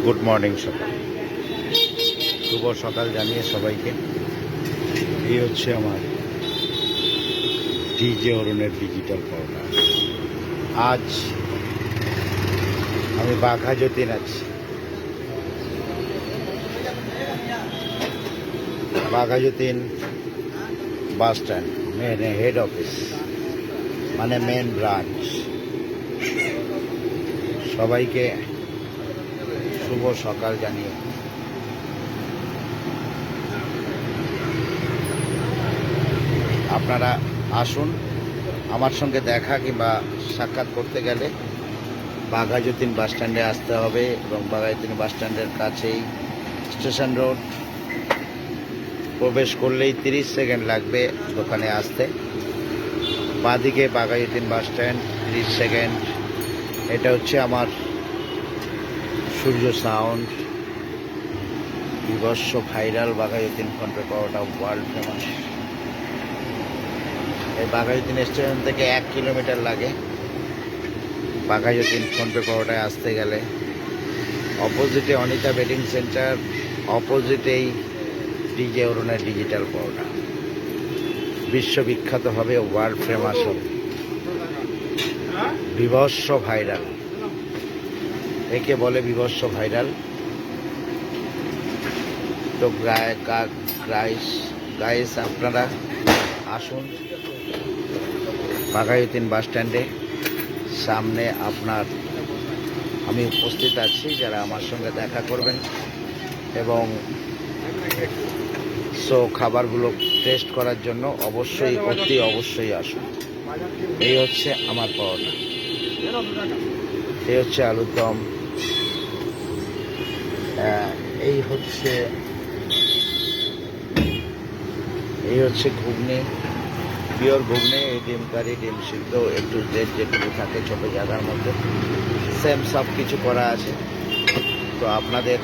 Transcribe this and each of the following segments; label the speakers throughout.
Speaker 1: Good morning সকাল, শুভ সকাল জানিয়ে সবাইকে। এই হচ্ছে আমার ডিজে অরুণের ডিজিটাল পাওনা। আজ আমি বাঘা যতীন আছি। Bagha Jatin bus stand, main head office, মানে মেন ব্রাঞ্চ। সবাইকে শুভ সকাল জানিয়ে আপনারা আসুন। আমার সঙ্গে দেখা কিংবা সাক্ষাৎ করতে গেলে বাঘা যতীন বাস স্ট্যান্ডে আসতে হবে এবং বাঘা যতীন বাস স্ট্যান্ডের কাছেই স্টেশন রোড। প্রবেশ করলেই 30 সেকেন্ড লাগবে দোকানে আসতে। বাঁদিকে বাঘা যতীন বাস স্ট্যান্ড, 30 সেকেন্ড। এটা হচ্ছে আমার সূর্য সাউন্ড, বিভৎস ভাইরাল বাঘা যতীন ফোনপে পাওয়াটা ওয়ার্ল্ড ফেমাস। এই বাঘা যতীন স্টেশন থেকে 1 কিলোমিটার লাগে বাঘা যতীন ফোনপে পাওয়াটায় আসতে গেলে। অপোজিটে অনিতা বেডিং সেন্টার, অপোজিটেই ডিজে অরুণের ডিজিটাল পাওয়াটা। বিশ্ববিখ্যাত হবে, ওয়ার্ল্ড ফেমাস হবে, বিভৎস ভাইরাল। একে বলে বিভৎস ভাইরাল। তো গাইস আপনারা আসুন বাঘা যতীন বাস স্ট্যান্ডে। সামনে আপনার আমি উপস্থিত আছি, যারা আমার সঙ্গে দেখা করবেন এবং খাবারগুলো টেস্ট করার জন্য অবশ্যই আসুন। এই হচ্ছে আমার পাওয়াটা। এই হচ্ছে আলুর দম, এই হচ্ছে ঘুগনি, পিওর ঘুগনি। এই ডিম কারি, ডিম সিদ্ধ, একটু জেড যেটুকু থাকে ছোটো জায়গার মধ্যে, সেম সব কিছু করা আছে। তো আপনাদের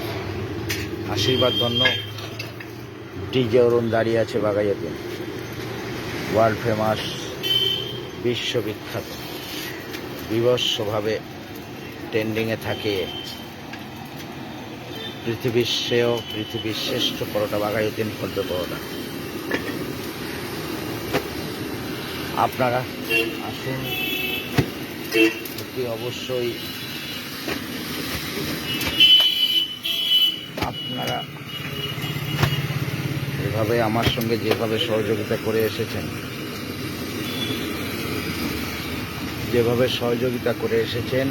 Speaker 1: আশীর্বাদ ধন্য ডিজে অরুণ দাঁড়িয়ে আছে বাঘা যতীন, ওয়ার্ল্ড ফেমাস, বিশ্ববিখ্যাত, বিভৎসভাবে ট্রেন্ডিংয়ে থাকে। পৃথিবীর শ্রেষ্ঠ পরোটা বাঘা যতীন ফোনপে পরোটা। আপনারা আসুন, অবশ্যই আপনারা এভাবে আমার সঙ্গে যেভাবে সহযোগিতা করে এসেছেন,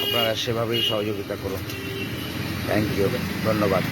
Speaker 1: আপনারা সেভাবেই সহযোগিতা করুন। থ্যাংক ইউ, ধন্যবাদ।